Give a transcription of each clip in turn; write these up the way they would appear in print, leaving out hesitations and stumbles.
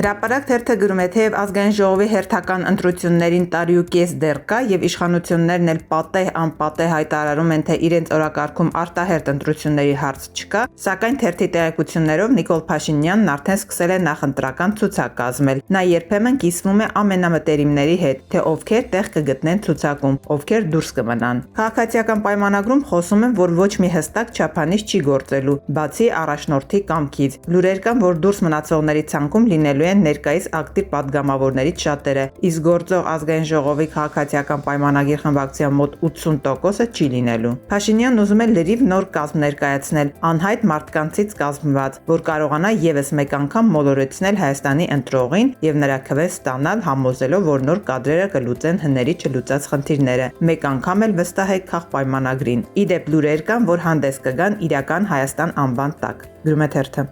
Հրապարակ թերթը գրում է, թեև ազգային ժողովի հերթական ընտրություններին տարի ու կես դեռ կա եւ իշխանություններն էլ պատեհ-անպատեհ հայտարարում են, թե իրենց օրակարգում արտահերթ ընտրությունների հարց չկա, սակայն թերթի տեղեկություններով Նիկոլ Փաշինյանն արդեն սկսել է նախընտրական ցուցակ կազմել։ Նա երբեմն կիսվում է ամենամտերիմների հետ, թե ովքեր տեղ կգտնեն ցուցակում, ովքեր դուրս կմնան։ Քաղաքացիական պայմանագրում խոսում են, որ ոչ մի հստակ չափանիշ չի գործելու, բացի առաջնորդի կամքից։ Լուրեր կան, որ դուրս մնացողների ցանկում լինելու են ներկայիս ակտիվ падգամավորներից շատերը, իսկ գործող ազգային ժողովի քաղաքացիական պայմանագիր խմբակցության մոտ 80%-ը չի լինելու։ Փաշինյանն ուզում է լրիվ նոր կազմ ներկայացնել, անհայտ մարդկանցից կազմված, որ կարողանա եւս մեկ անգամ մոլորեցնել Հայաստանի ընտրողին եւ նրա քվեն ստանալ, համոզելով, որ նոր կադրերը կլուծեն հների չլուծած խնդիրները, մեկ անգամ էլ վստահեք քաղաքապայմանագրին։ Իդեպ լուրեր կան, որ հանդես կգան իրական Հայաստան անվան տակ, գրում է թերթը։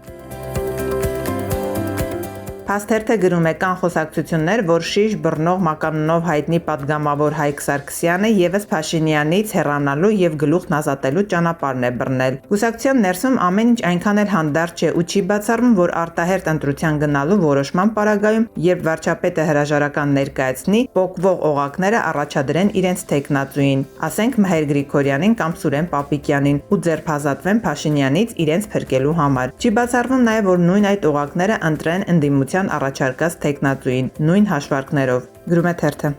Փաստերթը գրում է, կան խոսակցություններ, որ շիշ բռնող մականունով հայտնի падգամավոր Հայկ Սարգսյանը եւս Փաշինյանից հեռանալու եւ գլուխն ազատելու ճանապարհն է բռնել։ Կուսակցության ներսում ամեն ինչ այնքան էլ հանդարտ չէ ու չի բացառվում, որ արտահերթ ընտրության գնալու որոշման պարագայում, երբ վարչապետը հրաժարական ներկայացնի, պոկվող օղակները առաջադրեն իրենց թեկնածուին, ասենք Մհեր Գրիգորյանին կամ Սուրեն Պապիկյանին, ու ձերբազատվեն Փաշինյանից իրենց փրկելու համար։ Չի բացառվում նաեւ, որ նույն այդ օղակները ընտրեն ընդդիմության առաջարկած թեկնածուին, նույն հաշվարկներով, գրում է թերթը։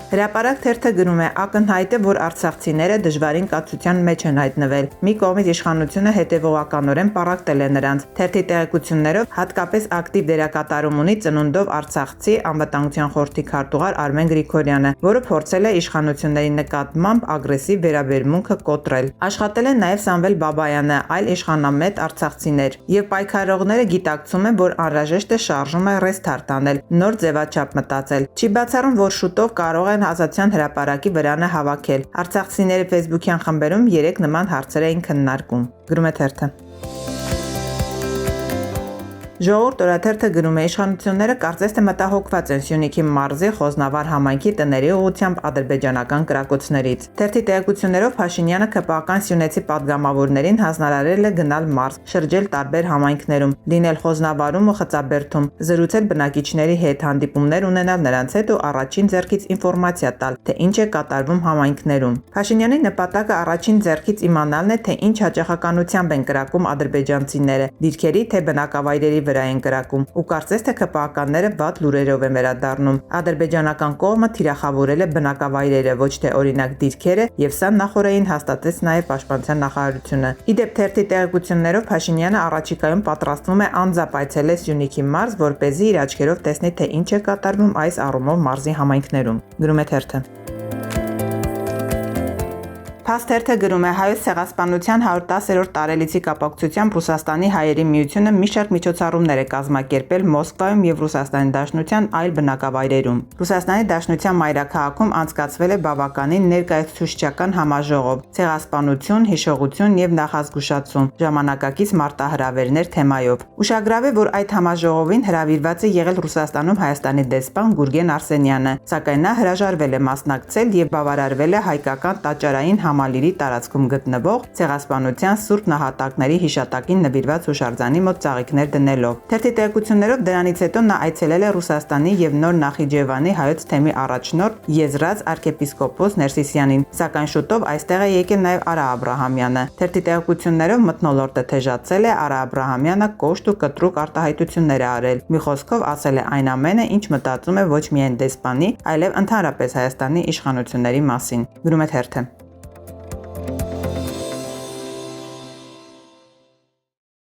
Հրապարակ թերթը գրում է, ակնհայտ է, որ արցախցիները դժվարին կացության մեջ են հայտնվել։ Մի կողմից իշխանությունը հետևողականորեն պառակտել է նրանց։ Թերթի տեղեկություններով հատկապես ակտիվ դերակատարում ունի ծնունդով արցախցի անվտանգության խորհրդի քարտուղար Արմեն Գրիգորյանը, որը փորձել է իշխանությունների նկատմամբ ագրեսիվ վերաբերմունքը կոտրել։ Աշխատել է նաև Սամվել Բաբայանը, այլ իշխանամետ արցախցիներ, եւ պայքարողները գիտակցում են, որ անհրաժեշտ է շարժումը ռեստարտ անել, նոր ձևաչափ մտածել։ Չի բացառում, որ շուտով կարող են Ազատության հրապարակի վրանը հավաքել։ Արցախցիների ֆեյսբուքյան խմբերում 3 նման հարցեր էին քննարկում, գրում է թերթը։ Ժողովուրդ օրաթերթը գրում է, իշխանությունները կարծես թե մտահոգված են Սյունիքի մարզի Խոզնավար համայնքի տների ուղղությամբ ադրբեջանական կրակոցներից։ Թերթի տեղեկություններով Փաշինյանը ԿՊԱ-ական սյունեցի падգամավորներին հանձնարարել է գնալ մարզ, շրջել տարբեր համայնքներում, լինել Խոզնավարում ու Խծաբերդում, զրուցել բնակիչների հետ, հանդիպումներ ունենալ նրանց հետ ու առաջին ձեռքից ինֆորմացիա տալ, թե ինչ է կատարվում համայնքներում։ Փաշինյանի նպատակը առաջին ձեռքից իմանալն է, թե ինչ հաճախականությամբ են կրակում ադրբեջանցիները, դիրքերի թե բնակավայրերի վրա են կրակում, ու կարծես թե ԿՊԱ-ականները վատ լուրերով են վերադառնում։ Ադրբեջանական կողմը թիրախավորել է բնակավայրերը, ոչ թե օրինակ դիրքերը, եւ սա նախօրեին հաստատեց նաև Պաշտպանության նախարարությունը։ Իդեպ թերթի տեղեկություններով Փաշինյանը առաջիկայում պատրաստվում է անձամբ այցելել Սյունիքի մարզ, որպեսզի իր աչքերով տեսնի, թե ինչ է կատարվում այս առումով մարզի համայնքներում, գրում է թերթը։ Փաստերթը գրում է, Հայոց ցեղասպանության 110-րդ տարելիցի կապակցությամբ Ռուսաստանի հայերի միությունը մի շարք միջոցառումներ է կազմակերպել Մոսկվայում եւ Ռուսաստանի Դաշնության այլ բնակավայրերում։ Ռուսաստանի Դաշնության մայրաքաղաքում անցկացվել է բավականին ներկայացուցչական համաժողով «Ցեղասպանություն, հիշողություն եւ նախազգուշացում. ժամանակակից մարտահրավերներ» թեմայով։ Ուշագրավ է, որ այդ համաժողովին հրավիրված է եղել Ռուսաստանում Հայաստանի դեսպան Գուրգեն Արսենյանը, սակայն նա հրաժարվել է մասնակցել եւ բավարարվել է հայկական տաճարային համալիրի տարածքում գտնվող ցեղասպանության սուրբ նահատակների հիշատակին նվիրված հուշարձանի մոտ ծաղիկներ դնելով։ Թերթի տեղեկություններով դրանից հետո նա այցելել է Ռուսաստանի եւ Նոր Նախիջևանի հայոց թեմի առաջնորդ Եզրած arczepiskopos Ներսիսյանին, սակայն շուտով այստեղ է եկել նաեւ Արա Աբրահամյանը։ Թերթի տեղեկություններով մթնոլորտը թեժացել է, Արա Աբրահամյանը կոշտ ու կտրուկ արտահայտություններ է արել։ Մի խոսքով ասել է այն ամենը, ինչ մտածում է ոչ միայն դեսպանի, այլև ընդհանրապես Հայաստանի իշխանությունների մասին, գրում է թերթը։